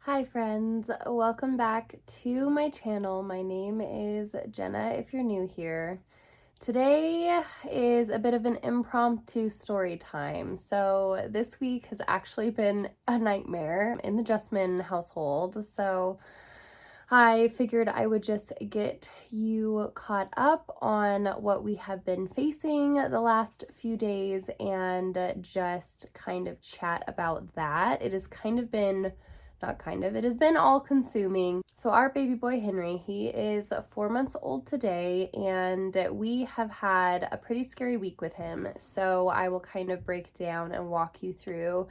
Hi friends, welcome back to my channel. My name is Jenna if you're new here. Today is a bit of an impromptu story time. So this week has actually been a nightmare in the Justman household. So I figured I would just get you caught up on what we have been facing the last few days and just kind of chat about that. It has kind of been it has been all consuming. So our baby boy Henry, he is 4 months old today, and we have had a pretty scary week with him. So I will kind of break down and walk you through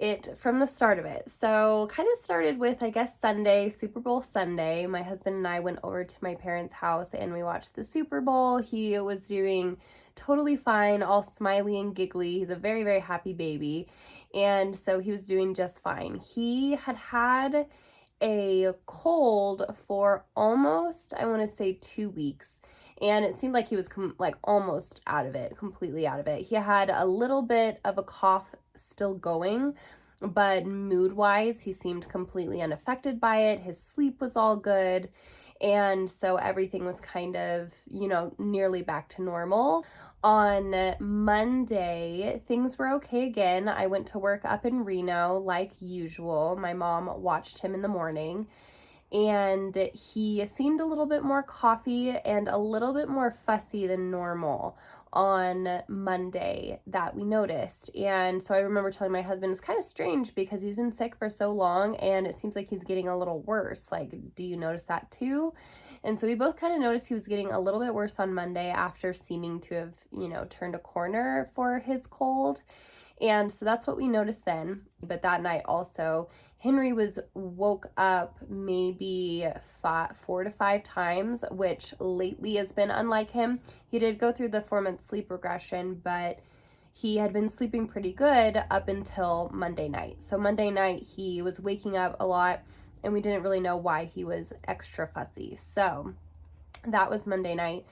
it from the start of it. So kind of started with, I guess, Sunday, Super Bowl Sunday. My husband and I went over to my parents' house and we watched the Super Bowl. He was doing totally fine, all smiley and giggly. He's a very, very happy baby. And so he was doing just fine. He had a cold for almost, I want to say 2 weeks. And it seemed like he was almost out of it, completely out of it. He had a little bit of a cough still going, but mood-wise, he seemed completely unaffected by it. His sleep was all good. And so everything was kind of, nearly back to normal. On Monday, things were okay again. I went to work up in Reno like usual. My mom watched him in the morning, and he seemed a little bit more coughy and a little bit more fussy than normal on Monday that we noticed. And so I remember telling my husband, it's kind of strange because he's been sick for so long and it seems like he's getting a little worse. Like, do you notice that too? And so we both kind of noticed he was getting a little bit worse on Monday after seeming to have, turned a corner for his cold. And so that's what we noticed then. But that night also, Henry was woke up maybe 4 to 5 times, which lately has been unlike him. He did go through the 4-month sleep regression, but he had been sleeping pretty good up until Monday night. So Monday night he was waking up a lot and we didn't really know why he was extra fussy. So that was Monday night.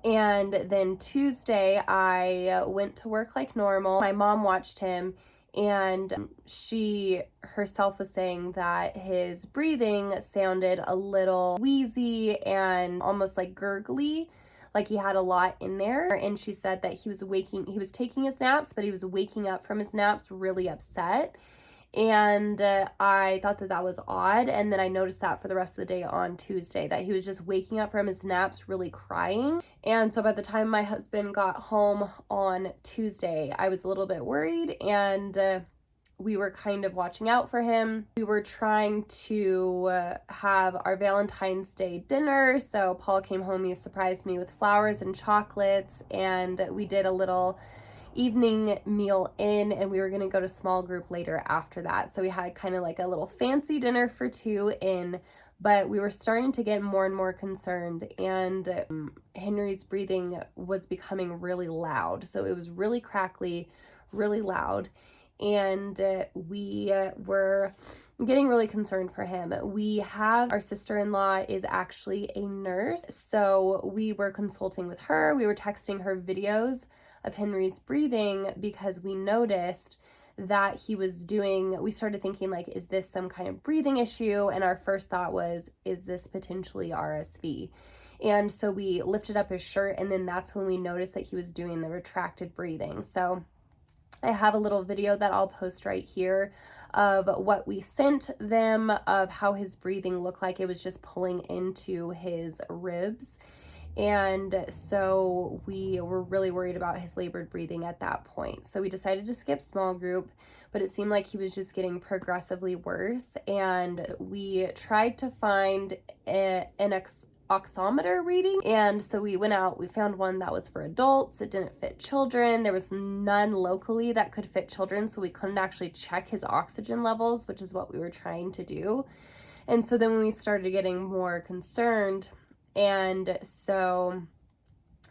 And then Tuesday, I went to work like normal. My mom watched him, and she herself was saying that his breathing sounded a little wheezy and almost like gurgly, like he had a lot in there. And she said that he was taking his naps, but he was waking up from his naps really upset. And I thought that was odd. And then I noticed that for the rest of the day on Tuesday, that he was just waking up from his naps really crying. And so by the time my husband got home on Tuesday, I was a little bit worried, and we were kind of watching out for him. We were trying to have our Valentine's Day dinner. So Paul came home, he surprised me with flowers and chocolates, and we did a little evening meal in, and we were going to go to small group later after that. So we had kind of like a little fancy dinner for 2 in, but we were starting to get more and more concerned, and Henry's breathing was becoming really loud. So it was really crackly, really loud, and we were getting really concerned for him. Our sister-in-law is actually a nurse, so we were consulting with her. We were texting her videos of Henry's breathing because we noticed that we started thinking, like, is this some kind of breathing issue? And our first thought was, is this potentially RSV? And so we lifted up his shirt, and then that's when we noticed that he was doing the retracted breathing. So I have a little video that I'll post right here of what we sent them, of how his breathing looked like. It was just pulling into his ribs. And so we were really worried about his labored breathing at that point. So we decided to skip small group, but it seemed like he was just getting progressively worse. And we tried to find an oximeter reading. And so we went out, we found one that was for adults. It didn't fit children. There was none locally that could fit children. So we couldn't actually check his oxygen levels, which is what we were trying to do. And so then when we started getting more concerned, and so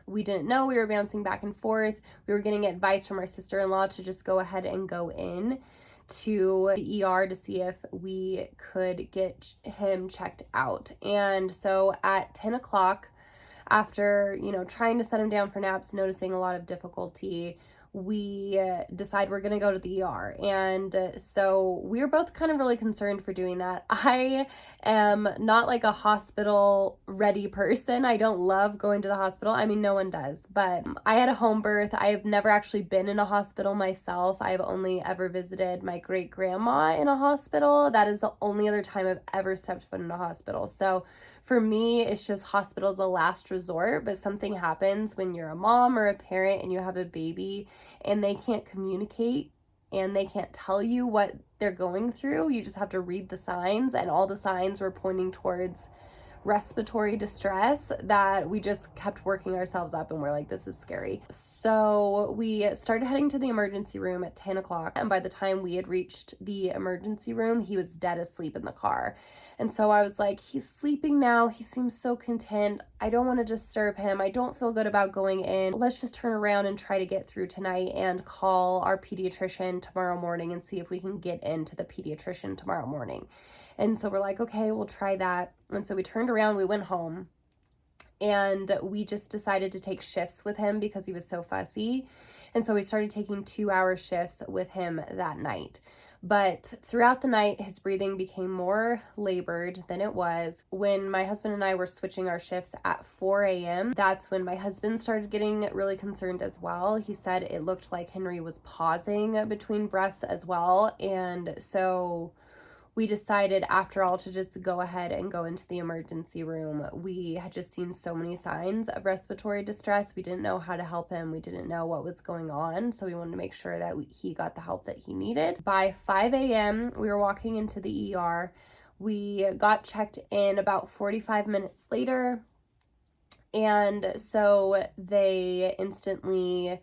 we didn't know, we were bouncing back and forth. We were getting advice from our sister-in-law to just go ahead and go in to the ER to see if we could get him checked out. And so at 10 o'clock, after, trying to set him down for naps, noticing a lot of difficulty, we decide we're gonna go to the ER. And so we were both kind of really concerned for doing that. I am not like a hospital ready person. I don't love going to the hospital. I mean, no one does, but I had a home birth. I have never actually been in a hospital myself. I've only ever visited my great grandma in a hospital. That is the only other time I've ever stepped foot in a hospital. So for me, it's just hospital's a last resort, but something happens when you're a mom or a parent and you have a baby and they can't communicate and they can't tell you what they're going through. You just have to read the signs, and all the signs were pointing towards respiratory distress that we just kept working ourselves up, and we're like, this is scary. So we started heading to the emergency room at 10 o'clock, and by the time we had reached the emergency room, he was dead asleep in the car. And so I was like, he's sleeping now. He seems so content. I don't want to disturb him. I don't feel good about going in. Let's just turn around and try to get through tonight and call our pediatrician tomorrow morning and see if we can get into the pediatrician tomorrow morning. And so we're like, okay, we'll try that. And so we turned around, we went home, and we just decided to take shifts with him because he was so fussy. And so we started taking 2-hour shifts with him that night. But throughout the night, his breathing became more labored than it was. When my husband and I were switching our shifts at 4 a.m., that's when my husband started getting really concerned as well. He said it looked like Henry was pausing between breaths as well. And so we decided after all to just go ahead and go into the emergency room. We had just seen so many signs of respiratory distress. We didn't know how to help him. We didn't know what was going on. So we wanted to make sure that he got the help that he needed. By 5 a.m., we were walking into the ER. We got checked in about 45 minutes later. And so they instantly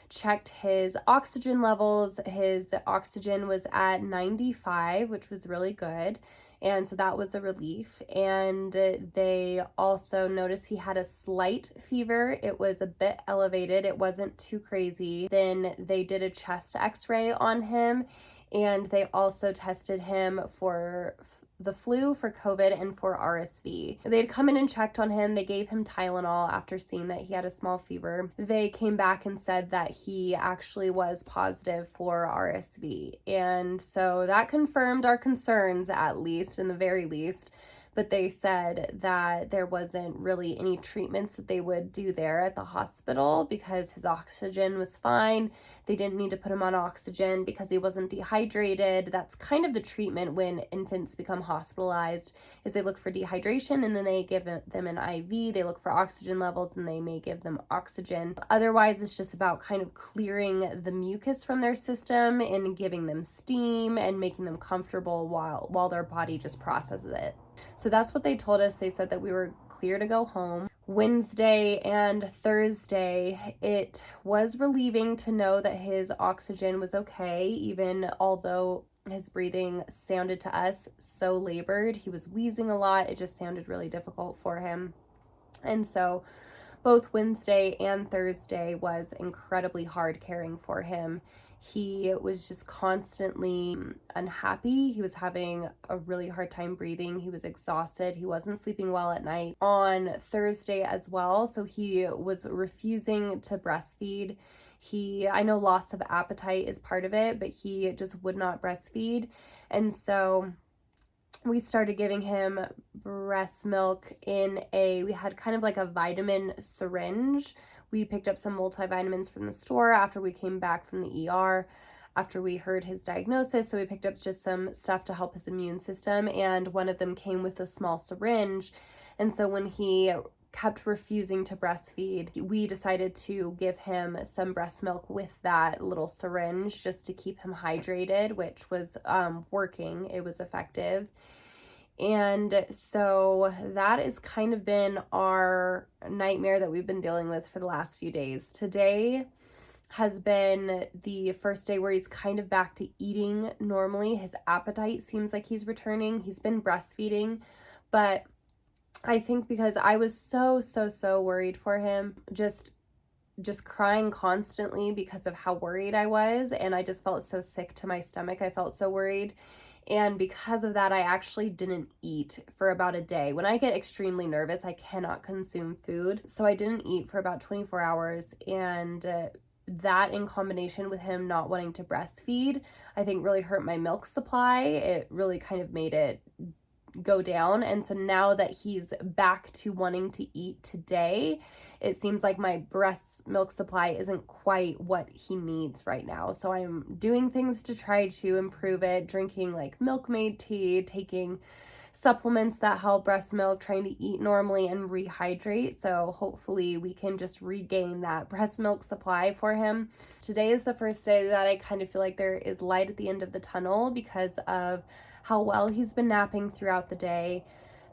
checked his oxygen levels. His oxygen was at 95, which was really good. And so that was a relief. And they also noticed he had a slight fever. It was a bit elevated. It wasn't too crazy. Then they did a chest x-ray on him, and they also tested him for the flu, for COVID, and for RSV. They had come in and checked on him. They gave him Tylenol after seeing that he had a small fever. They came back and said that he actually was positive for RSV. And so that confirmed our concerns, at least, in the very least. But they said that there wasn't really any treatments that they would do there at the hospital because his oxygen was fine. They didn't need to put him on oxygen because he wasn't dehydrated. That's kind of the treatment when infants become hospitalized, is they look for dehydration and then they give them an IV. They look for oxygen levels and they may give them oxygen. Otherwise, it's just about kind of clearing the mucus from their system and giving them steam and making them comfortable while their body just processes it. So that's what they told us. They said that we were clear to go home. Wednesday and Thursday, it was relieving to know that his oxygen was okay, even although his breathing sounded to us so labored. He was wheezing a lot. It just sounded really difficult for him. And so both Wednesday and Thursday was incredibly hard caring for him. He was just constantly unhappy. He was having a really hard time breathing. He was exhausted. He wasn't sleeping well at night. On Thursday as well, so he was refusing to breastfeed. I know loss of appetite is part of it, but he just would not breastfeed. And so we started giving him breast milk we had kind of like a vitamin syringe. We picked up some multivitamins from the store after we came back from the ER, after we heard his diagnosis. So we picked up just some stuff to help his immune system, and one of them came with a small syringe. And so when he kept refusing to breastfeed, we decided to give him some breast milk with that little syringe just to keep him hydrated, which was working. It was effective. And so that has kind of been our nightmare that we've been dealing with for the last few days. Today has been the first day where he's kind of back to eating normally. His appetite seems like he's returning. He's been breastfeeding, but I think because I was so worried for him, just crying constantly because of how worried I was, and I just felt so sick to my stomach. I felt so worried. And because of that, I actually didn't eat for about a day. When I get extremely nervous, I cannot consume food. So I didn't eat for about 24 hours. And that in combination with him not wanting to breastfeed, I think really hurt my milk supply. It really kind of made it go down. And so now that he's back to wanting to eat today, it seems like my breast milk supply isn't quite what he needs right now. So I'm doing things to try to improve it, drinking like Milkmaid tea, taking supplements that help breast milk, trying to eat normally and rehydrate. So hopefully we can just regain that breast milk supply for him. Today is the first day that I kind of feel like there is light at the end of the tunnel because of how well he's been napping throughout the day.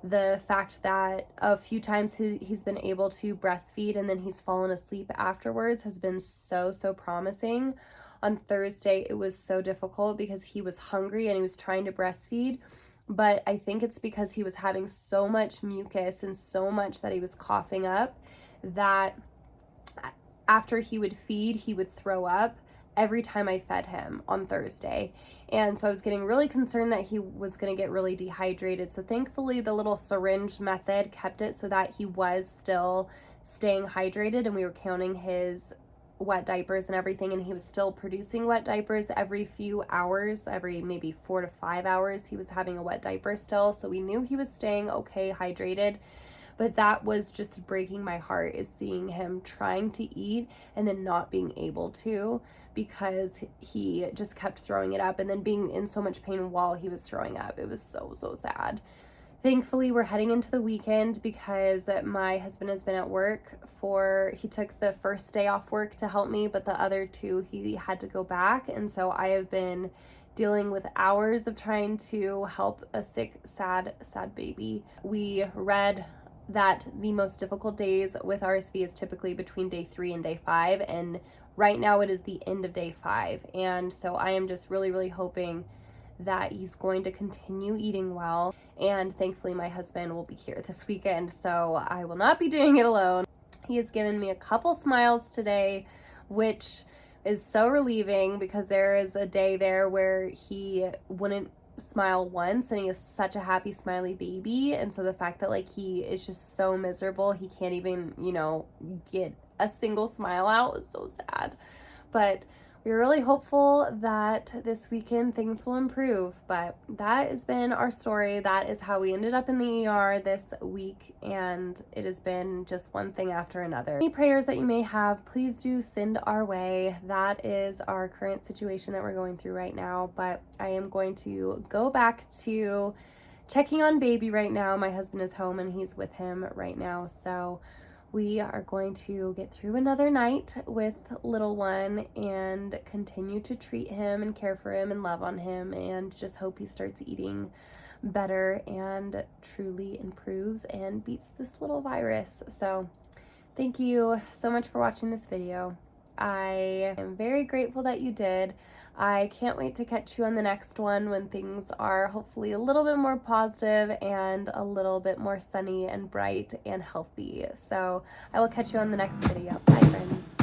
The fact that a few times he's been able to breastfeed and then he's fallen asleep afterwards has been so promising. On Thursday, it was so difficult because he was hungry and he was trying to breastfeed, but I think it's because he was having so much mucus and so much that he was coughing up that after he would feed, he would throw up every time I fed him on Thursday. And so I was getting really concerned that he was going to get really dehydrated. So thankfully the little syringe method kept it so that he was still staying hydrated, and we were counting his wet diapers and everything, and he was still producing wet diapers every few hours, every maybe 4 to 5 hours he was having a wet diaper still. So we knew he was staying okay hydrated. But that was just breaking my heart, is seeing him trying to eat and then not being able to because he just kept throwing it up and then being in so much pain while he was throwing up. It was so sad. Thankfully, we're heading into the weekend because my husband has been at work he took the first day off work to help me, but the other 2 he had to go back. And so I have been dealing with hours of trying to help a sick, sad baby. We read that the most difficult days with RSV is typically between day 3 and day 5, and right now it is the end of day 5. And so I am just really hoping that he's going to continue eating well, and thankfully my husband will be here this weekend, so I will not be doing it alone. He has given me a couple smiles today, which is so relieving because there is a day there where he wouldn't smile once, and he is such a happy smiley baby. And so the fact that like he is just so miserable, he can't even, get a single smile out, is so sad. But we're really hopeful that this weekend things will improve. But that has been our story. That is how we ended up in the ER this week, and it has been just one thing after another. Any prayers that you may have, please do send our way. That is our current situation that we're going through right now. But I am going to go back to checking on baby right now. My husband is home and he's with him right now, so we are going to get through another night with little one and continue to treat him and care for him and love on him, and just hope he starts eating better and truly improves and beats this little virus. So thank you so much for watching this video. I am very grateful that you did. I can't wait to catch you on the next one when things are hopefully a little bit more positive and a little bit more sunny and bright and healthy. So I will catch you on the next video. Bye, friends.